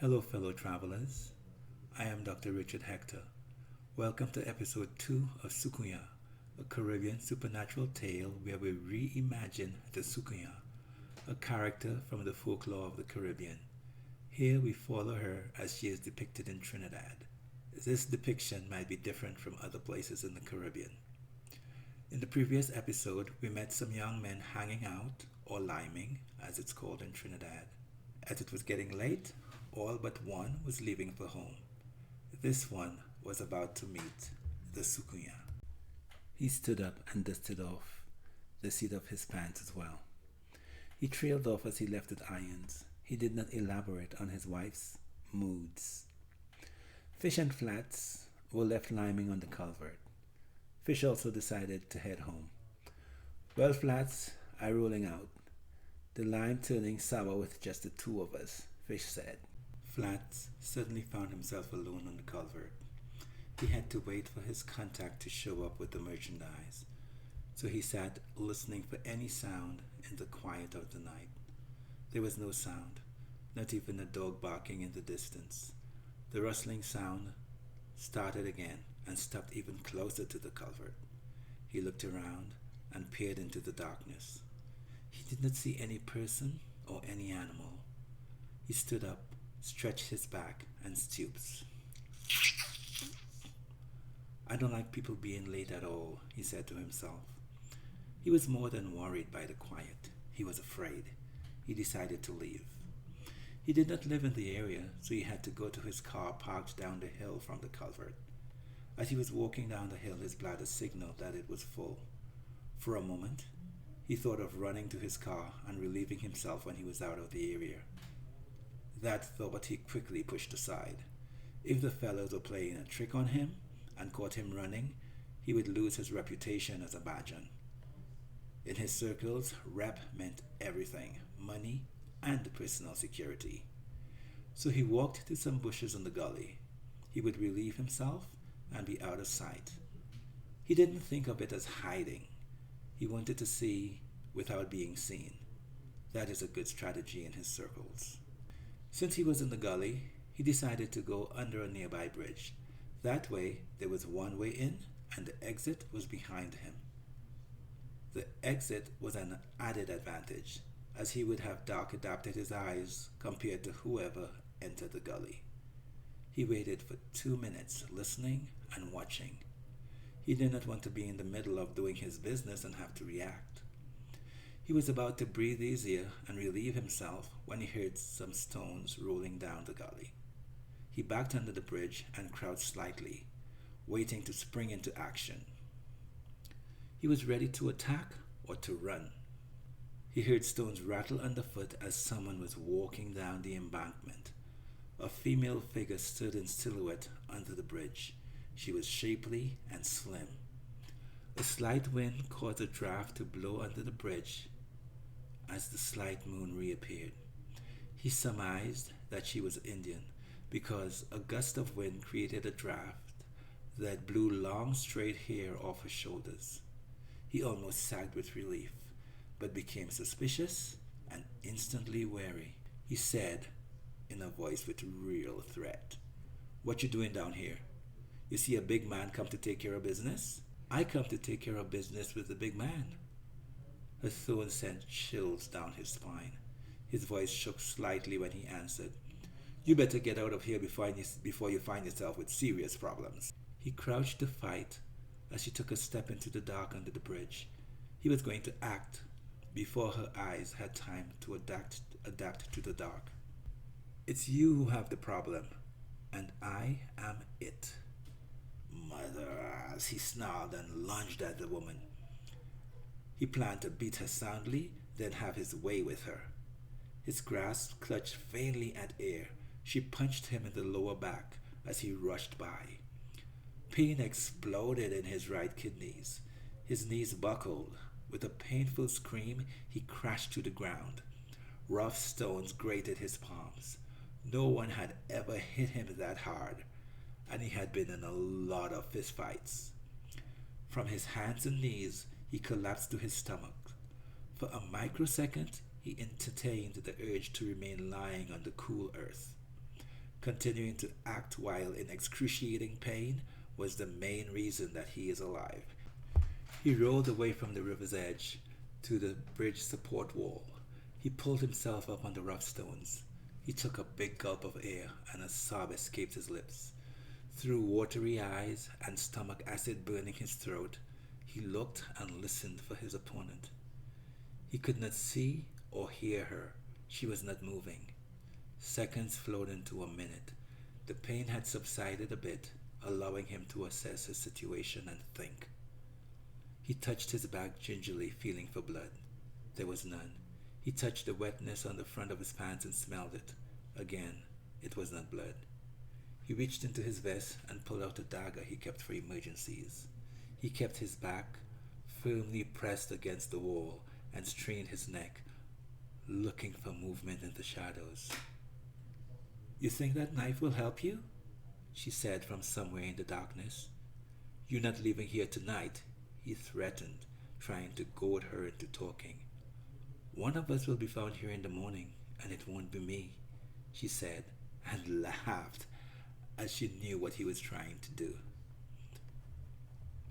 Hello, fellow travelers. I am Dr. Richard Hector. Welcome to episode 2 of Soucouyant, a Caribbean supernatural tale where we reimagine the Soucouyant, a character from the folklore of the Caribbean. Here we follow her as she is depicted in Trinidad. This depiction might be different from other places in the Caribbean. In the previous episode, we met some young men hanging out, or liming, as it's called in Trinidad. As it was getting late, all but one was leaving for home. This one was about to meet the Soucouyant. He stood up and dusted off the seat of his pants as well. He trailed off as he left with irons. He did not elaborate on his wife's moods. Fish and Flats were left liming on the culvert. Fish also decided to head home. Well, Flats, I rolling out. The lime turning sour with just the two of us, Fish said. Flats suddenly found himself alone on the culvert. He had to wait for his contact to show up with the merchandise, so he sat listening for any sound in the quiet of the night. There was no sound, not even a dog barking in the distance. The rustling sound started again and stopped even closer to the culvert. He looked around and peered into the darkness. He did not see any person or any animal. He stood up, stretched his back, and stooped. I don't like people being late at all, he said to himself. He was more than worried by the quiet. He was afraid. He decided to leave. He did not live in the area, so he had to go to his car parked down the hill from the culvert. As he was walking down the hill, his bladder signaled that it was full. For a moment, he thought of running to his car and relieving himself when he was out of the area. That thought he quickly pushed aside. If the fellows were playing a trick on him and caught him running, he would lose his reputation as a badger. In his circles, rep meant everything, money and personal security. So he walked to some bushes in the gully. He would relieve himself and be out of sight. He didn't think of it as hiding. He wanted to see without being seen. That is a good strategy in his circles. Since he was in the gully, he decided to go under a nearby bridge. That way, there was one way in and the exit was behind him. The exit was an added advantage, as he would have dark adapted his eyes compared to whoever entered the gully. He waited for 2 minutes, listening and watching. He did not want to be in the middle of doing his business and have to react. He was about to breathe easier and relieve himself when he heard some stones rolling down the gully. He backed under the bridge and crouched slightly, waiting to spring into action. He was ready to attack or to run. He heard stones rattle underfoot as someone was walking down the embankment. A female figure stood in silhouette under the bridge. She was shapely and slim. A slight wind caused a draft to blow under the bridge as the slight moon reappeared. He surmised that she was Indian because a gust of wind created a draft that blew long straight hair off her shoulders. He almost sagged with relief, but became suspicious and instantly wary. He said in a voice with real threat, "What you doing down here? You see a big man come to take care of business? I come to take care of business with the big man." Her tone sent chills down his spine. His voice shook slightly when he answered, "You better get out of here before you find yourself with serious problems." He crouched to fight as she took a step into the dark under the bridge. He was going to act before her eyes had time to adapt to the dark. "It's you who have the problem, and I am it." "Mother," as he snarled and lunged at the woman. He planned to beat her soundly, then have his way with her. His grasp clutched vainly at air. She punched him in the lower back as he rushed by. Pain exploded in his right kidneys. His knees buckled. With a painful scream, he crashed to the ground. Rough stones grated his palms. No one had ever hit him that hard, and he had been in a lot of fistfights. From his hands and knees, he collapsed to his stomach. For a microsecond, he entertained the urge to remain lying on the cool earth. Continuing to act while in excruciating pain was the main reason that he is alive. He rolled away from the river's edge to the bridge support wall. He pulled himself up on the rough stones. He took a big gulp of air, and a sob escaped his lips. Through watery eyes and stomach acid burning his throat, he looked and listened for his opponent. He could not see or hear her. She was not moving. Seconds flowed into a minute. The pain had subsided a bit, allowing him to assess his situation and think. He touched his back gingerly, feeling for blood. There was none. He touched the wetness on the front of his pants and smelled it. Again, it was not blood. He reached into his vest and pulled out a dagger he kept for emergencies. He kept his back firmly pressed against the wall and strained his neck, looking for movement in the shadows. "You think that knife will help you?" she said from somewhere in the darkness. "You're not leaving here tonight," he threatened, trying to goad her into talking. "One of us will be found here in the morning, and it won't be me," she said, and laughed as she knew what he was trying to do.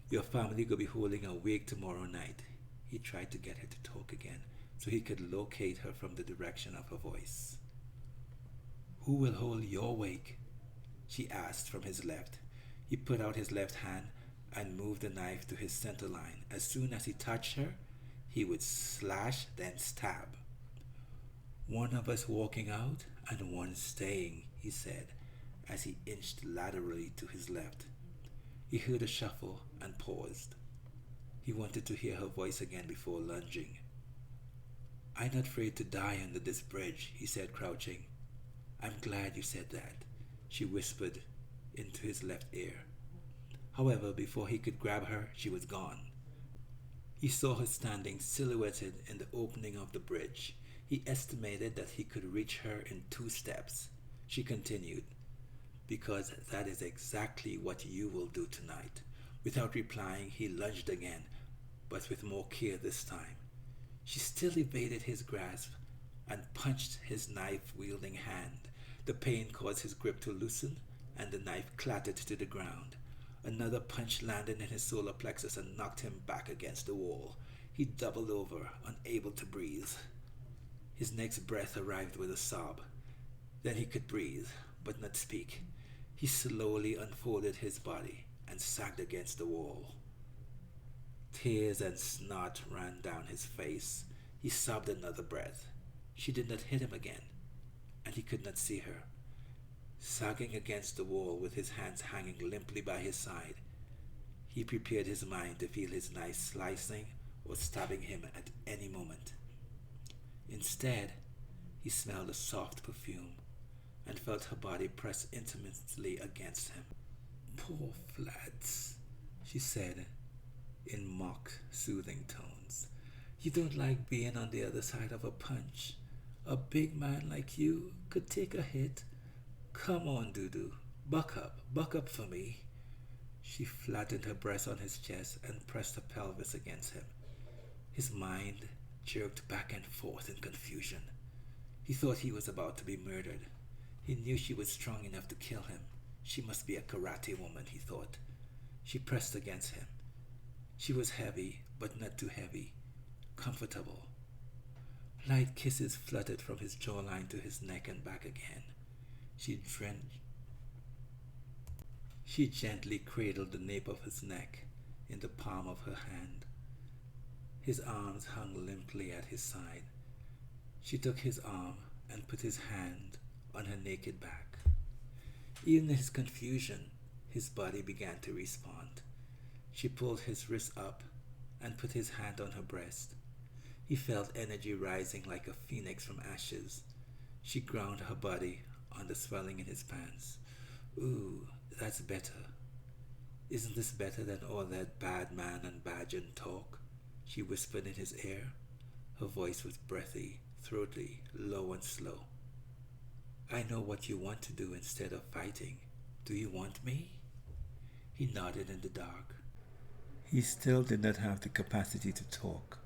"Your family will be holding a wake tomorrow night." He tried to get her to talk again so he could locate her from the direction of her voice. "Who will hold your wake?" she asked from his left. He put out his left hand and moved the knife to his center line. As soon as he touched her, he would slash, then stab. "One of us walking out and one staying," he said as he inched laterally to his left. He heard a shuffle and paused. He wanted to hear her voice again before lunging. "I'm not afraid to die under this bridge," he said, crouching. "I'm glad you said that," she whispered into his left ear. However, before he could grab her, she was gone. He saw her standing silhouetted in the opening of the bridge. He estimated that he could reach her in 2 steps. She continued, "Because that is exactly what you will do tonight." Without replying, he lunged again, but with more care this time. She still evaded his grasp and punched his knife-wielding hand. The pain caused his grip to loosen, and the knife clattered to the ground. Another punch landed in his solar plexus and knocked him back against the wall. He doubled over, unable to breathe. His next breath arrived with a sob. Then he could breathe, but not speak. He slowly unfolded his body and sagged against the wall. Tears and snot ran down his face. He sobbed another breath. She did not hit him again, and he could not see her. Sagging against the wall with his hands hanging limply by his side, he prepared his mind to feel his knife slicing or stabbing him at any moment. Instead, he smelled a soft perfume and felt her body press intimately against him. "Poor Flats," she said in mock, soothing tones. "You don't like being on the other side of a punch. A big man like you could take a hit. Come on, Dudu. Buck up for me." She flattened her breast on his chest and pressed her pelvis against him. His mind jerked back and forth in confusion. He thought he was about to be murdered. He knew she was strong enough to kill him. She must be a karate woman, he thought. She pressed against him. She was heavy, but not too heavy. Comfortable. Light kisses fluttered from his jawline to his neck and back again. She gently cradled the nape of his neck in the palm of her hand. His arms hung limply at his side. She took his arm and put his hand on her naked back. Even in his confusion, his body began to respond. She pulled his wrist up and put his hand on her breast. He felt energy rising like a phoenix from ashes. She ground her body on the swelling in his pants. "Ooh, that's better. Isn't this better than all that bad man and Bajan talk?" she whispered in his ear. Her voice was breathy, throaty, low and slow. "I know what you want to do instead of fighting. Do you want me?" He nodded in the dark. He still did not have the capacity to talk.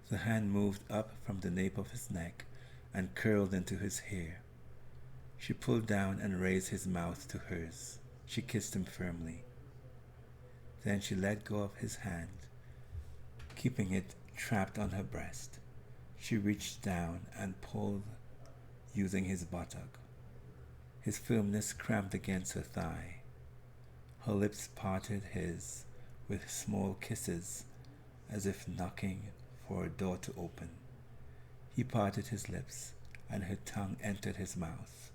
The hand moved up from the nape of his neck and curled into his hair. She pulled down and raised his mouth to hers. She kissed him firmly. Then she let go of his hand, keeping it trapped on her breast. She reached down and pulled, using his buttock. His firmness cramped against her thigh. Her lips parted his with small kisses, as if knocking for a door to open. He parted his lips, and her tongue entered his mouth.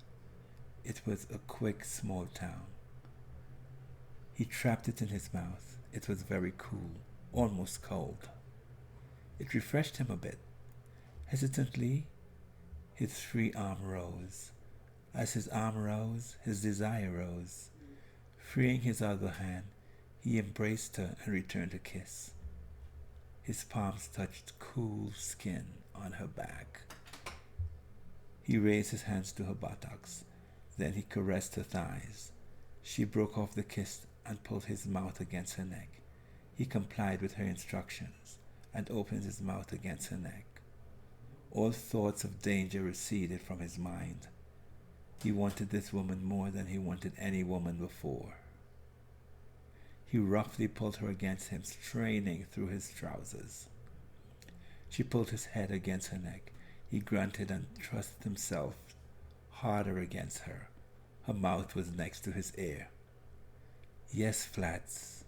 It was a quick, small tongue. He trapped it in his mouth. It was very cool, almost cold. It refreshed him a bit. Hesitantly, his free arm rose. As his arm rose, his desire rose. Freeing his other hand, he embraced her and returned a kiss. His palms touched cool skin on her back. He raised his hands to her buttocks. Then he caressed her thighs. She broke off the kiss and pulled his mouth against her neck. He complied with her instructions and opened his mouth against her neck. All thoughts of danger receded from his mind. He wanted this woman more than he wanted any woman before. He roughly pulled her against him, straining through his trousers. She pulled his head against her neck. He grunted and thrust himself harder against her. Her mouth was next to his ear. "Yes, Flats.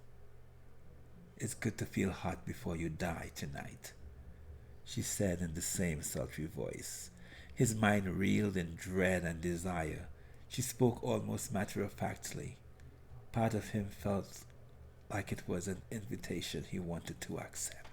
It's good to feel hot before you die tonight," she said in the same sultry voice. His mind reeled in dread and desire. She spoke almost matter-of-factly. Part of him felt like it was an invitation he wanted to accept.